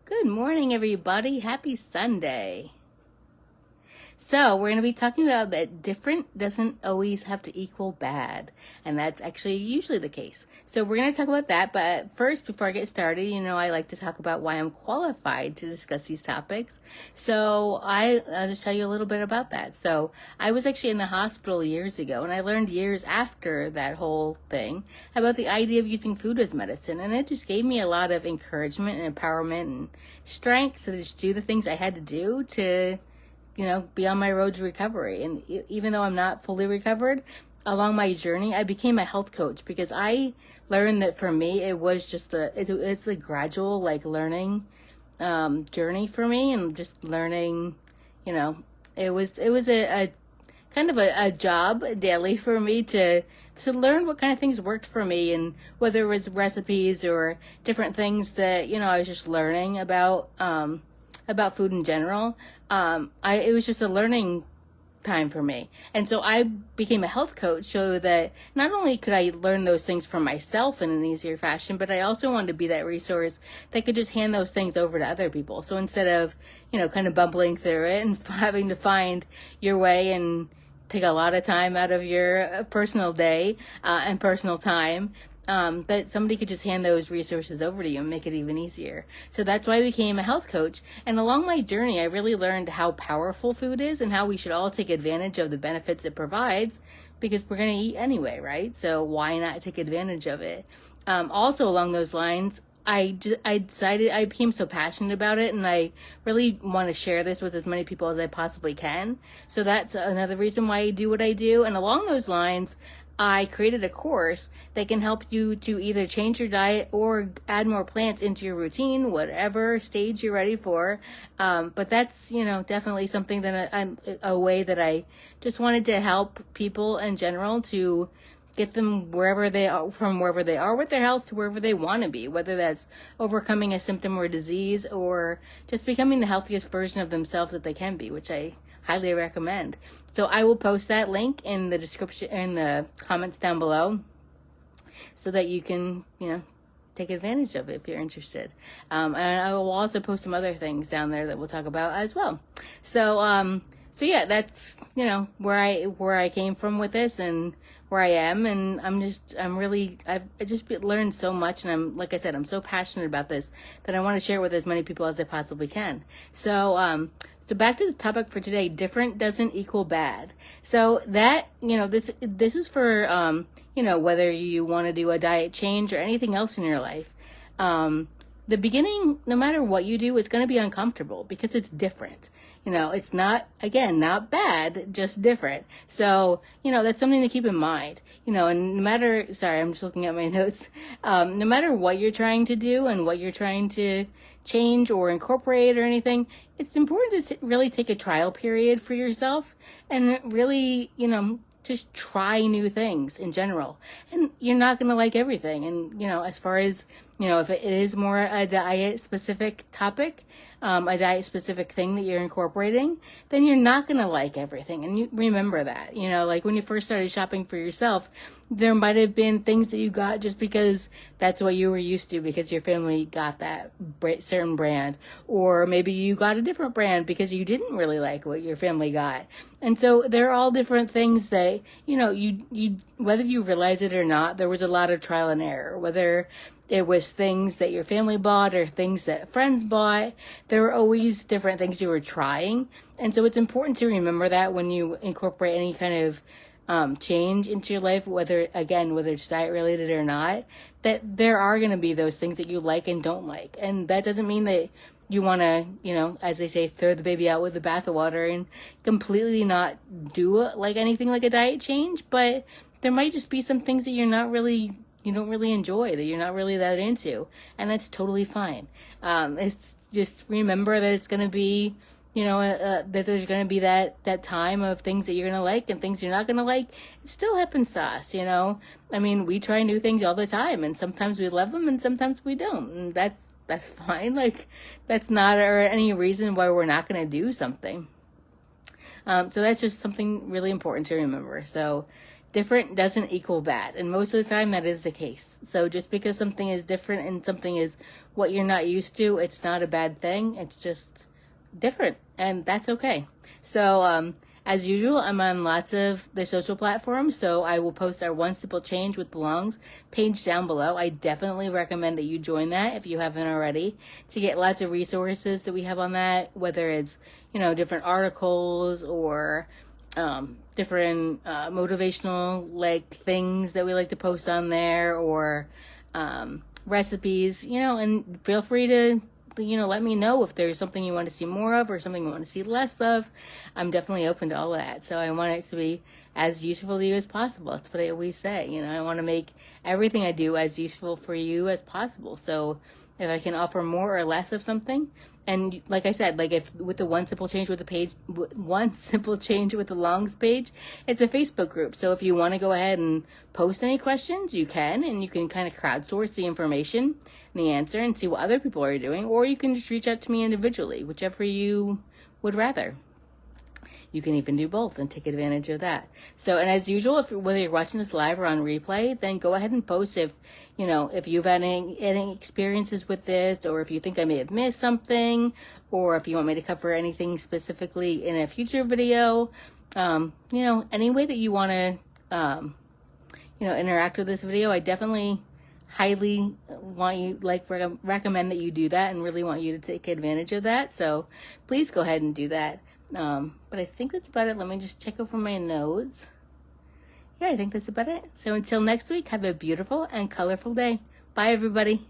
Good morning, everybody. Happy Sunday. So, we're going to be talking about that different doesn't always have to equal bad. And that's actually usually the case. So, we're going to talk about that. But first, before I get started, I like to talk about why I'm qualified to discuss these topics. So, I'll just tell you a little bit about that. So, I was actually in the hospital years ago, and I learned years after that whole thing about the idea of using food as medicine. And it just gave me a lot of encouragement and empowerment and strength to just do the things I had to do to be on my road to recovery. And even though I'm not fully recovered, along my journey, I became a health coach because I learned that for me, it was just it's a gradual, like, learning journey for me, and just learning, it was a kind of a job daily for me to learn what kind of things worked for me, and whether it was recipes or different things that I was just learning about food in general. It was just a learning time for me. And so I became a health coach so that not only could I learn those things for myself in an easier fashion, but I also wanted to be that resource that could just hand those things over to other people. So instead of, kind of bumbling through it and having to find your way and take a lot of time out of your personal day and personal time, that somebody could just hand those resources over to you and make it even easier. So that's why I became a health coach. And along my journey, I really learned how powerful food is and how we should all take advantage of the benefits it provides, because we're going to eat anyway, right? So why not take advantage of it? Also along those lines, I decided, I became so passionate about it, and I really want to share this with as many people as I possibly can. So that's another reason why I do what I do. And along those lines, I created a course that can help you to either change your diet or add more plants into your routine, whatever stage you're ready for. But that's, definitely something that a way that I just wanted to help people in general to get them wherever they are, from wherever they are with their health to wherever they want to be, whether that's overcoming a symptom or disease or just becoming the healthiest version of themselves that they can be, which I highly recommend. So I will post that link in the description, in the comments down below, so that you can, take advantage of it if you're interested. And I will also post some other things down there that we'll talk about as well. So yeah, that's, where I came from with this and where I am. And I just learned so much. And like I said, I'm so passionate about this that I want to share it with as many people as I possibly can. So back to the topic for today, different doesn't equal bad. So that, this is for, whether you want to do a diet change or anything else in your life. The beginning, no matter what you do, is going to be uncomfortable because it's different. It's not, again, not bad, just different. So, that's something to keep in mind. And no matter, sorry, I'm just looking at my notes. No matter what you're trying to do and what you're trying to change or incorporate or anything, it's important to really take a trial period for yourself and really, just try new things in general. And you're not going to like everything. And, as far as, if it is more a diet specific topic, a diet specific thing that you're incorporating, then you're not going to like everything. And you remember that, like when you first started shopping for yourself, there might have been things that you got just because that's what you were used to, because your family got that certain brand, or maybe you got a different brand because you didn't really like what your family got. And so they're all different things that, you whether you realize it or not, there was a lot of trial and error, whether it was things that your family bought or things that friends bought. There were always different things you were trying. And so it's important to remember that when you incorporate any kind of change into your life, whether it's diet related or not, that there are going to be those things that you like and don't like. And that doesn't mean that you want to, as they say, throw the baby out with the bathwater and completely not do like anything like a diet change. But there might just be some things that you don't really enjoy, that you're not really that into. And that's totally fine. It's just remember that it's going to be, that there's going to be that time of things that you're going to like and things you're not going to like. It still happens to us, I mean, we try new things all the time, and sometimes we love them and sometimes we don't. And that's fine. Like, that's not any reason why we're not going to do something. So that's just something really important to remember. So different doesn't equal bad. And most of the time that is the case. So just because something is different and something is what you're not used to, it's not a bad thing. It's just different, and that's okay. So, as usual, I'm on lots of the social platforms, so I will post our One Simple Change with Belongs page down below. I definitely recommend that you join that if you haven't already, to get lots of resources that we have on that, whether it's, different articles or different motivational things that we like to post on there, or recipes, and feel free to let me know if there's something you want to see more of or something you want to see less of. I'm definitely open to all of that. So I want it to be as useful to you as possible. That's what I always say. I want to make everything I do as useful for you as possible. So if I can offer more or less of something, and like I said, if with the One Simple Change with the page, One Simple Change with the Longs page, it's a Facebook group. So if you want to go ahead and post any questions, you can, and you can kind of crowdsource the information and the answer and see what other people are doing, or you can just reach out to me individually, whichever you would rather. You can even do both and take advantage of that. So, and as usual, whether you're watching this live or on replay, then go ahead and post if you've had any experiences with this, or if you think I may have missed something, or if you want me to cover anything specifically in a future video. Any way that you want to, interact with this video, I definitely highly want you, recommend that you do that, and really want you to take advantage of that. So please go ahead and do that. But I think that's about it. Let me just check over my notes. Yeah, I think that's about it. So until next week, have a beautiful and colorful day. Bye, everybody.